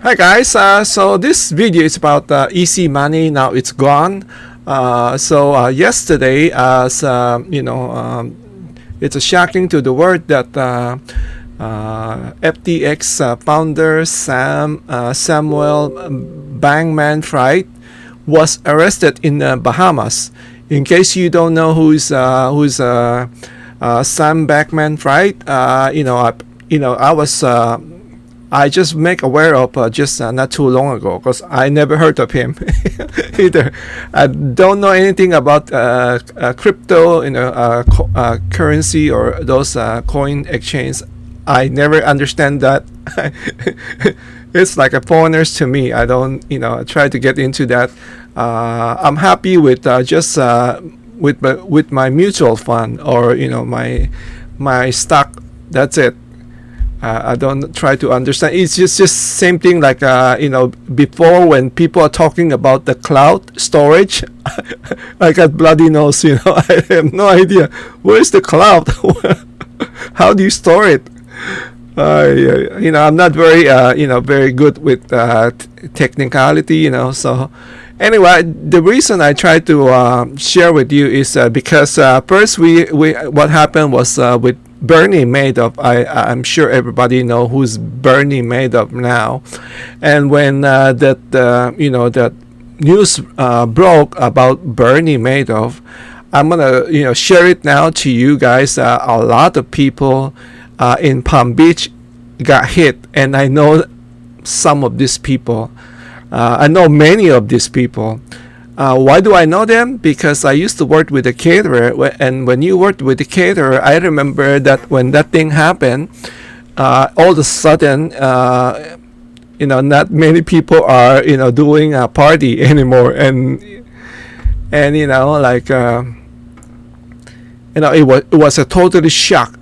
Hi guys, so this video is about easy money. Now it's gone. Yesterday, as it's shocking to the world that FTX founder Samuel Bankman-Fried was arrested in Bahamas. In case you don't know who's Sam Bankman-Fried, I just make aware of just not too long ago because I never heard of him either. I don't know anything about crypto, currency or those coin exchange. I never understand that. It's like a foreigners to me. I don't, try to get into that. I'm happy with with my mutual fund or my stock. That's it. I don't try to understand. It's just same thing like before when people are talking about the cloud storage. I got bloody nose. I have no idea where's the cloud. How do you store it? I'm not very very good with technicality. So anyway, the reason I try to share with you is because first we what happened was with Bernie Madoff. I'm sure everybody know who's Bernie Madoff now, and when that news broke about Bernie Madoff, I'm gonna share it now to you guys. A lot of people in Palm Beach got hit, and I know some of these people. I know many of these people. Why do I know them? Because I used to work with a caterer, and when you worked with a caterer, I remember that when that thing happened, all of a sudden, not many people are doing a party anymore, and it was a totally shock,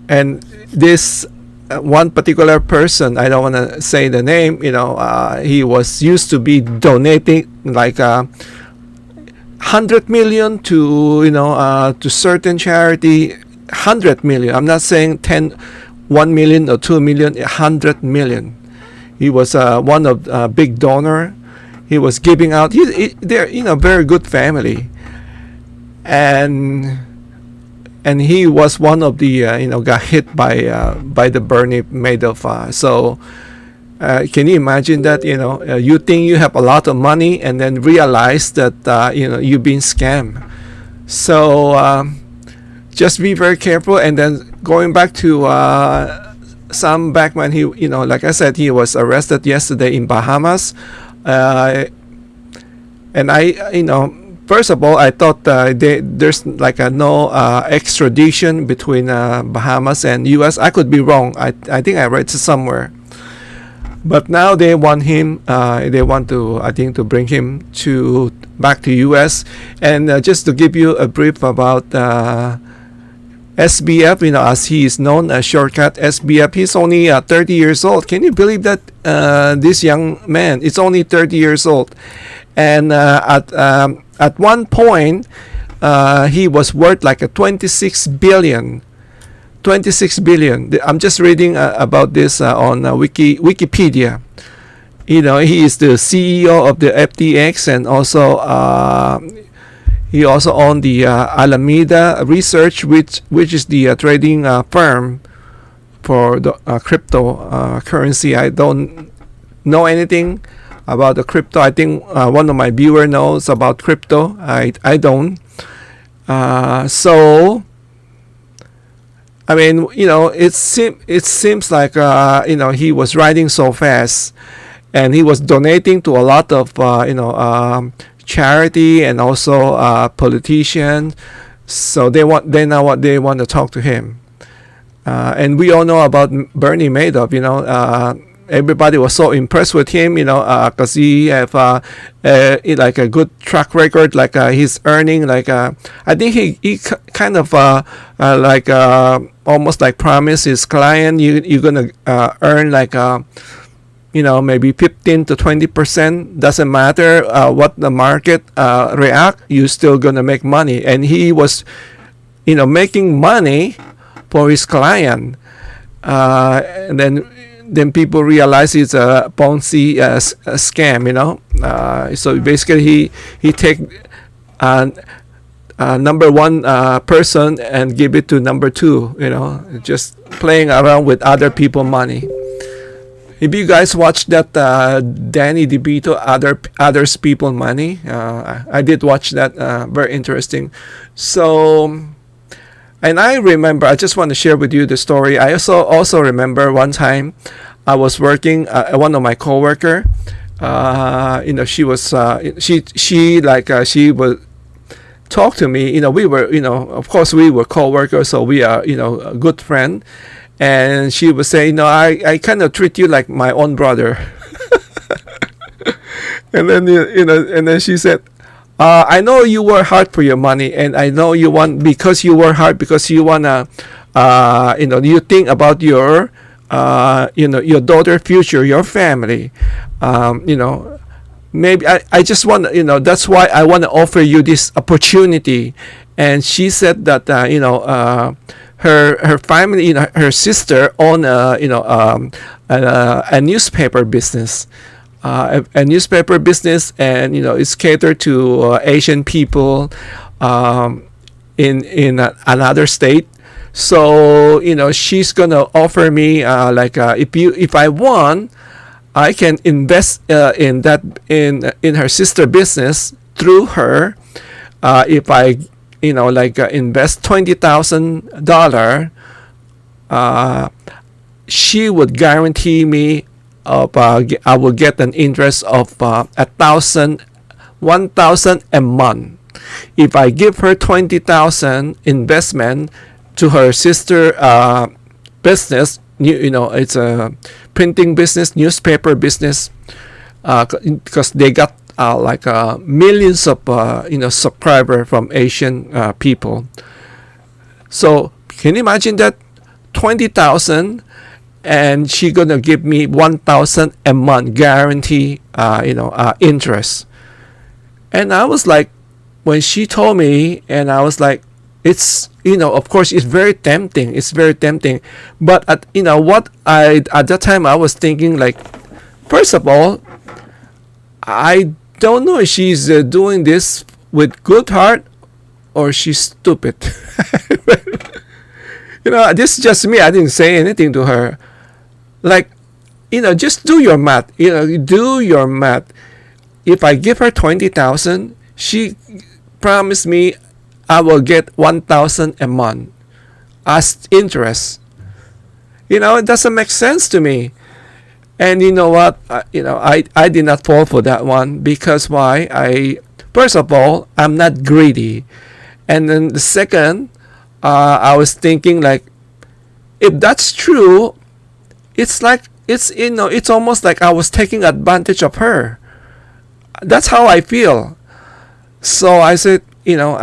and this. One particular person, I don't want to say the name, he was used to be donating like 100 million to certain charity. 100 million. I'm not saying 1 million or 2 million. 100 million. He was one of big donor. He was giving out. They're very good family, and he was one of the got hit by the Bernie Madoff. Can you imagine that? You think you have a lot of money and then realize that you've been scammed. So just be very careful. And then going back to Sam Bankman, he like I said, he was arrested yesterday in Bahamas, and first of all, I thought there's like no extradition between Bahamas and U.S. I could be wrong. I think I read it somewhere. But now they want him. They want to, I think, to bring him back to U.S. And just to give you a brief about SBF, as he is known as shortcut SBF. He's only 30 years old. Can you believe that this young man is only 30 years old? And at one point, he was worth like a 26 billion. 26 billion. I'm just reading about this on Wikipedia. He is the CEO of the FTX, and also he also owned the Alameda Research, which is the trading firm for the cryptocurrency. I don't know anything about the crypto. I think one of my viewer knows about crypto. I don't. So I mean, it seems like he was riding so fast, and he was donating to a lot of charity and also politicians. So they want to talk to him, and we all know about Bernie Madoff. Everybody was so impressed with him, because he have like a good track record. Like he's earning like I think he kind of almost like promised his client you're gonna earn like maybe 15 to 20%. Doesn't matter what the market react, you're still gonna make money. And he was making money for his client, and then then people realize it's a Ponzi scam, you know. So basically, he take uh, number one person and give it to number two, you know, just playing around with other people money. If you guys watch that Danny DeVito, others people money, I did watch that. Very interesting. So, and I remember, I just want to share with you the story. I also remember one time I was working. One of my coworker, you know, she was she would talk to me. You know, we were, you know, of course we were coworkers, so we are, you know, a good friend. And she would say, no, I kind of treat you like my own brother. And then, you know, and then she said, I know you work hard for your money, and I know you want, because you work hard, because you want to, you know, you think about your, you know, your daughter future, your family. You know, maybe I just want, you know, that's why I want to offer you this opportunity. And she said that, you know, her family, you know, her sister own you know, a newspaper business, a newspaper business, and you know, it's catered to Asian people in another state. So you know, she's gonna offer me if I want, I can invest in that in her sister business through her. If I, you know, invest $20,000, she would guarantee me of I will get an interest of $1,000 a month. If I give her 20,000 investment to her sister business, you know, it's a printing business, newspaper business, because they got millions of you know, subscriber from Asian people. So can you imagine that? 20,000, and she gonna give me 1,000 a month guarantee, you know, interest. And I was like, when she told me, and I was like, it's, you know, of course it's very tempting. It's very tempting. But at, you know what, at that time I was thinking, like, first of all, I don't know if she's doing this with good heart or she's stupid. You know, this is just me. I didn't say anything to her. Like, you know, just do your math. You know, do your math. If I give her 20,000, she promised me I will get 1,000 a month as interest. You know, it doesn't make sense to me. And you know what? You know, I did not fall for that one, because why? First of all, I'm not greedy, and then the second, I was thinking, like, if that's true, it's like, it's, you know, it's almost like I was taking advantage of her. That's how I feel. So I said, you know,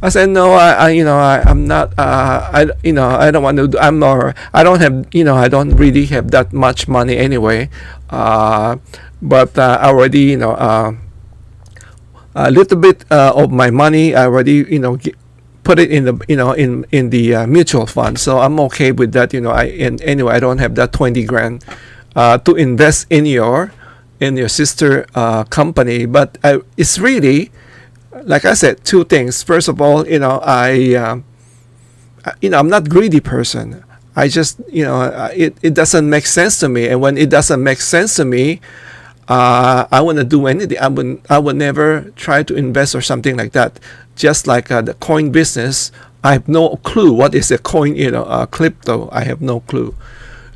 I said, no, you know, I'm not, you know, I don't want to, I don't have, you know, I don't really have that much money anyway. But I already, you know, a little bit of my money, I already, you know, put it in the, you know, in the mutual fund. So I'm okay with that, you know. And anyway, I don't have that 20 grand to invest in your sister company. But it's really, like I said, two things. First of all, you know, you know, I'm not greedy person. I just, you know, it doesn't make sense to me. And when it doesn't make sense to me, I want to do anything. I would never try to invest or something like that. Just like the coin business, I have no clue what is a coin, you know, crypto. I have no clue.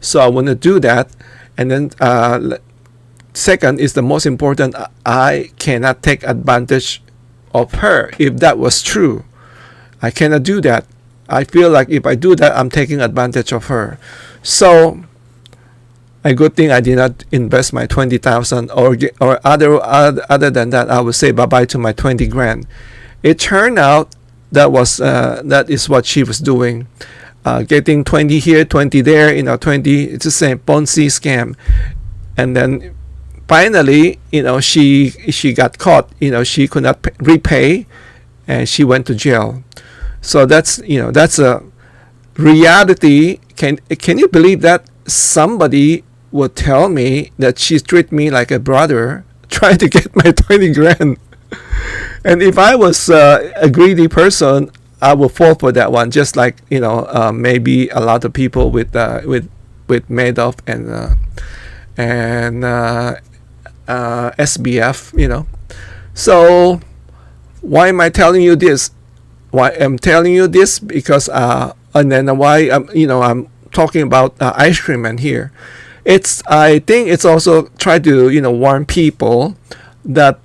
So I want to do that. And then second is the most important. I cannot take advantage of her. If that was true, I cannot do that. I feel like if I do that, I'm taking advantage of her. So a good thing I did not invest my 20,000, or other than that, I would say bye bye to my 20 grand. It turned out that is what she was doing, getting 20 here, 20 there, you know, 20. It's the same Ponzi scam. And then finally, you know, she got caught. You know, she could not repay, and she went to jail. So that's, you know, that's a reality. Can you believe that somebody would tell me that she treat me like a brother, trying to get my 20 grand. And if I was a greedy person, I would fall for that one, just like maybe a lot of people with Madoff and SBF. So why am I telling you this? Why I'm telling you this because and then why I'm talking about ice cream man here. I think it's also try to warn people that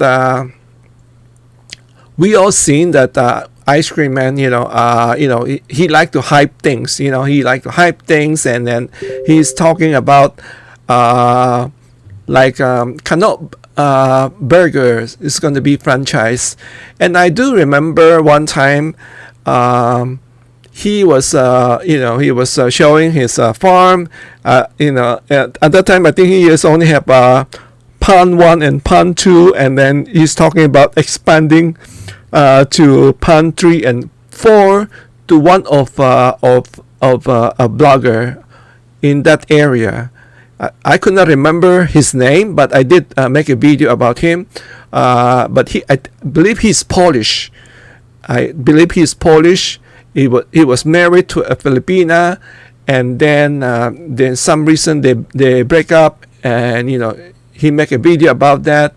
we all seen that ice cream man he like to hype things. He like to hype things, and then he's talking about Cannot Burgers is going to be franchise. And I do remember one time he was showing his farm. At that time I think he is only have Pond 1 and Pond 2, and then he's talking about expanding to Pond 3 and 4 to one of a blogger in that area. I could not remember his name, but I did make a video about him. But I believe he's Polish. He was married to a Filipina, and then some reason they break up, and he make a video about that.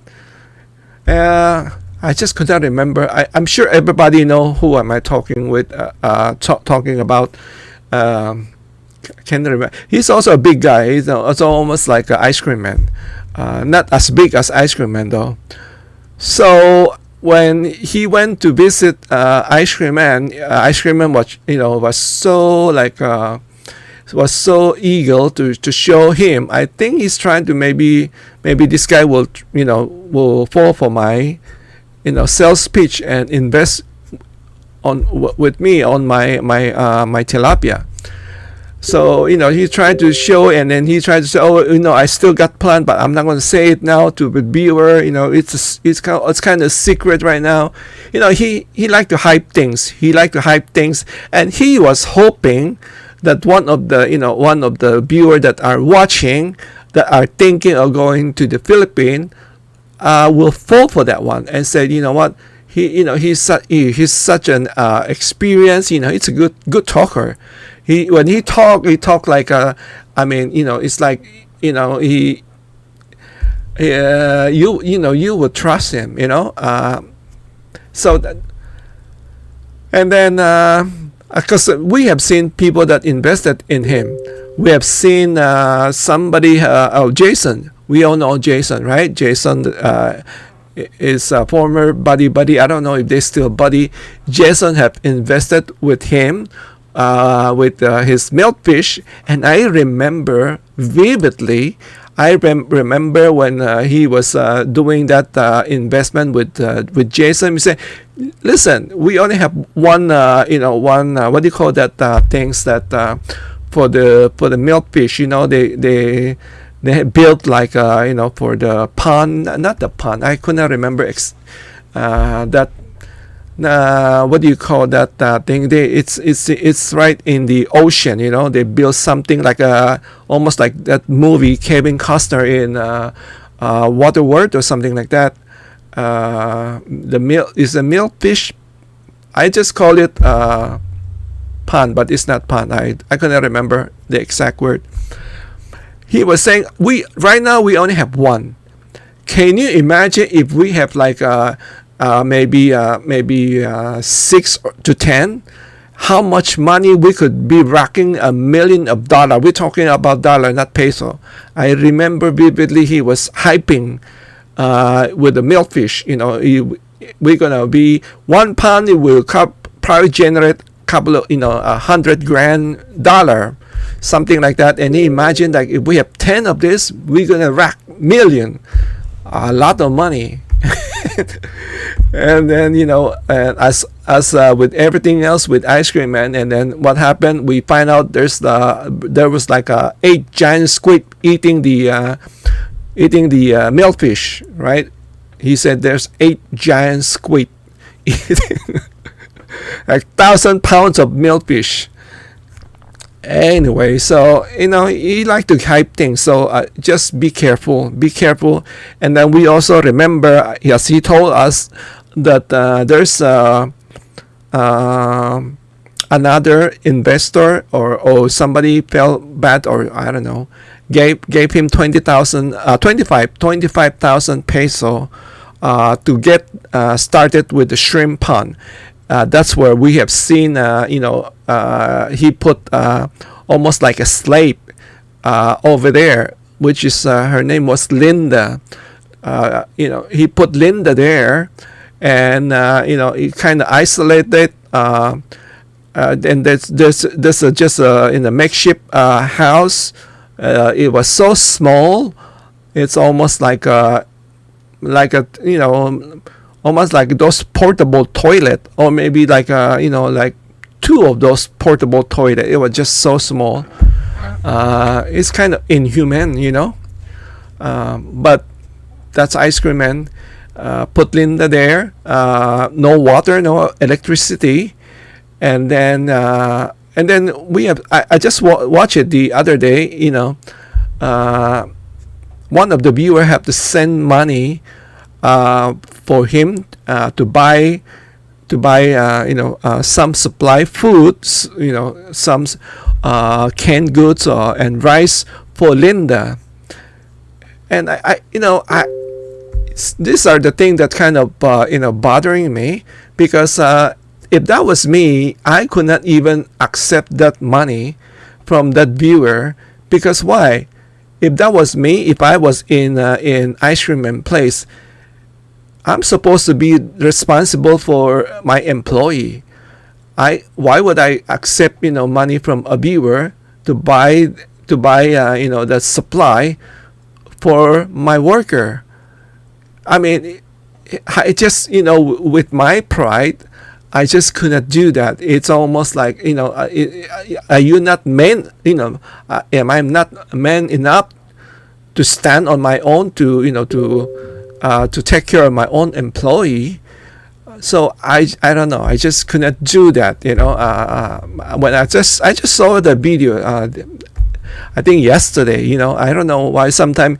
I just could not remember. I'm sure everybody know who am I talking with. Talking about. Can't remember. He's also a big guy. He's also almost like an ice cream man. Not as big as ice cream man though. So when he went to visit ice cream man was so eager to show him. I think he's trying to maybe this guy will fall for my sales pitch and invest with me on my tilapia. So he tried to show, and then he tried to say, I still got plan, but I'm not going to say it now to the viewer. It's kind of secret right now. He liked to hype things. And he was hoping that one of the viewer that are watching, that are thinking of going to the Philippines, will fall for that one and say, what, he's such an experience. It's a good talker. When he talk like it's like you would trust him, so that, and then because we have seen people that invested in him. We have seen somebody, Jason. We all know Jason, right? Jason is a former buddy. I don't know if they still buddy. Jason have invested with him. With his milkfish, and I remember vividly. I remember when he was doing that investment with Jason. He said, "Listen, we only have one what do you call that things that for the milkfish. They built like for the pond, not the pond. I could not remember that." What do you call that thing? It's right in the ocean. They build something like almost like that movie Kevin Costner in Waterworld or something like that. The milk is a milkfish. I just call it pond, but it's not pond. I cannot remember the exact word. He was saying right now we only have one. Can you imagine if we have like maybe 6 to 10, how much money we could be racking $1 million. We're talking about dollar, not peso. I remember vividly he was hyping with the milkfish. We're gonna be 1 pound. It will probably generate a couple of $100,000, something like that. And he imagined like if we have 10 of this, we're gonna rack million, a lot of money. And then as with everything else with ice cream man, and then what happened, we find out there was like 8 giant squid eating the milkfish, right? He said there's 8 giant squid eating like 1,000 pounds of milkfish. Anyway, so he like to hype things. So just be careful. And then we also remember, yes, he told us that there's another investor or somebody felt bad, or I don't know, gave him 25,000 peso to get started with the shrimp pond. That's where we have seen, he put almost like a slave over there, which is her name was Linda. He put Linda there, and he kind of isolated. And there's just in a makeshift house. It was so small. It's almost like a almost like those portable toilet, or maybe like like two of those portable toilet. It was just so small. It's kind of inhuman. But that's Ice Cream Man. Put Linda there. No water, no electricity, and then we have. I just watched it the other day. One of the viewer have to send money for him to buy some supply foods, some canned goods and rice for Linda. And I these are the things that kind of bothering me, because if that was me, I could not even accept that money from that viewer. Because why? If that was me, if I was in Ice Cream Man place, I'm supposed to be responsible for my employee. Why would I accept money from a viewer to buy the supply for my worker? I mean, I just with my pride, I just could not do that. It's almost like are you not man? Am I not man enough to stand on my own to take care of my own employee? So I don't know. I just could not do that. When I just saw the video. I think yesterday. I don't know why. Sometimes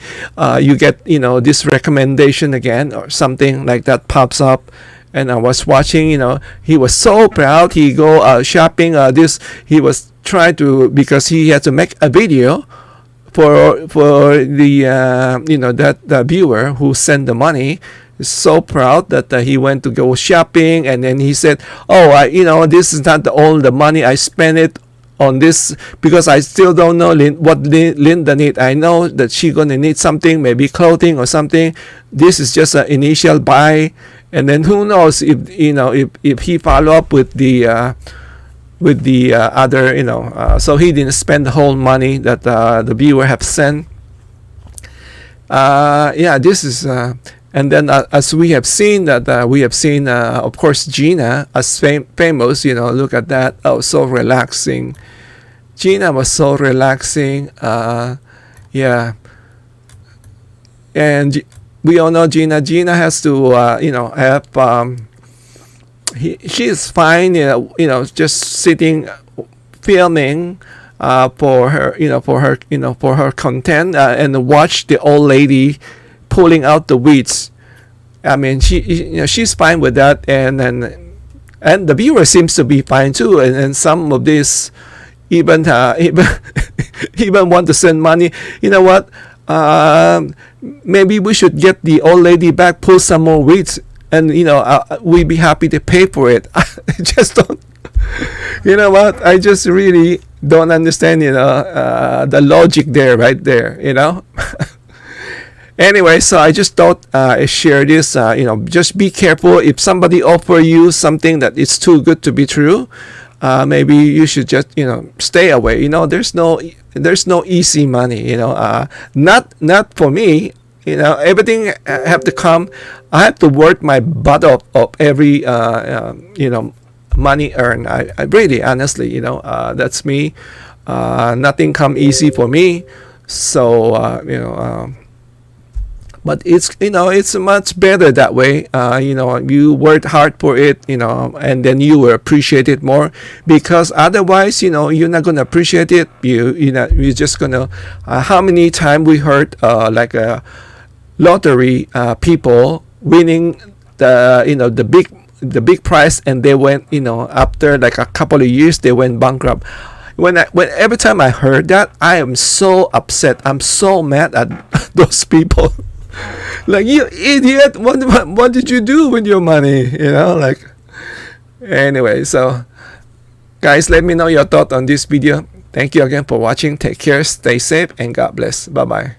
you get this recommendation again or something like that pops up. And I was watching, he was so proud. He go shopping. He was trying to, because he had to make a video for the that viewer who sent the money. He's so proud that he went to go shopping, and then he said, "Oh, this is not all the money I spent it on this, because I still don't know what Linda need. I know that she gonna need something, maybe clothing or something. This is just an initial buy." And then who knows if he follow up with the other, so he didn't spend the whole money that the viewer have sent. This is and then as we have seen of course Gina as famous. Look at that. Oh, so relaxing. Gina was so relaxing. And we all know Gina. Gina has to, have. She is fine, just sitting, filming, for her content, and watch the old lady pulling out the weeds. I mean, she's fine with that, and the viewer seems to be fine too, and some of this even even want to send money. You know what? Maybe we should get the old lady back, pull some more weeds, and we'd be happy to pay for it. I just don't. You know what? I just really don't understand. The logic there, right there. Anyway, so I just thought I share this. Just be careful if somebody offer you something that is too good to be true. Maybe you should just stay away. There's no easy money. Not for me. Everything have to come. I have to work my butt off of every money earned. I really honestly that's me. Nothing come easy for me. So But it's, it's much better that way. You worked hard for it, and then you will appreciate it more, because otherwise, you're not gonna appreciate it. You're just gonna, how many times we heard like a lottery people winning the big prize, and they went, after like a couple of years they went bankrupt. When every time I heard that, I am so upset. I'm so mad at those people. Like, you idiot, what did you do with your money? Like, anyway, so guys, let me know your thought on this video. Thank you again for watching. Take care, stay safe, and God bless. Bye bye.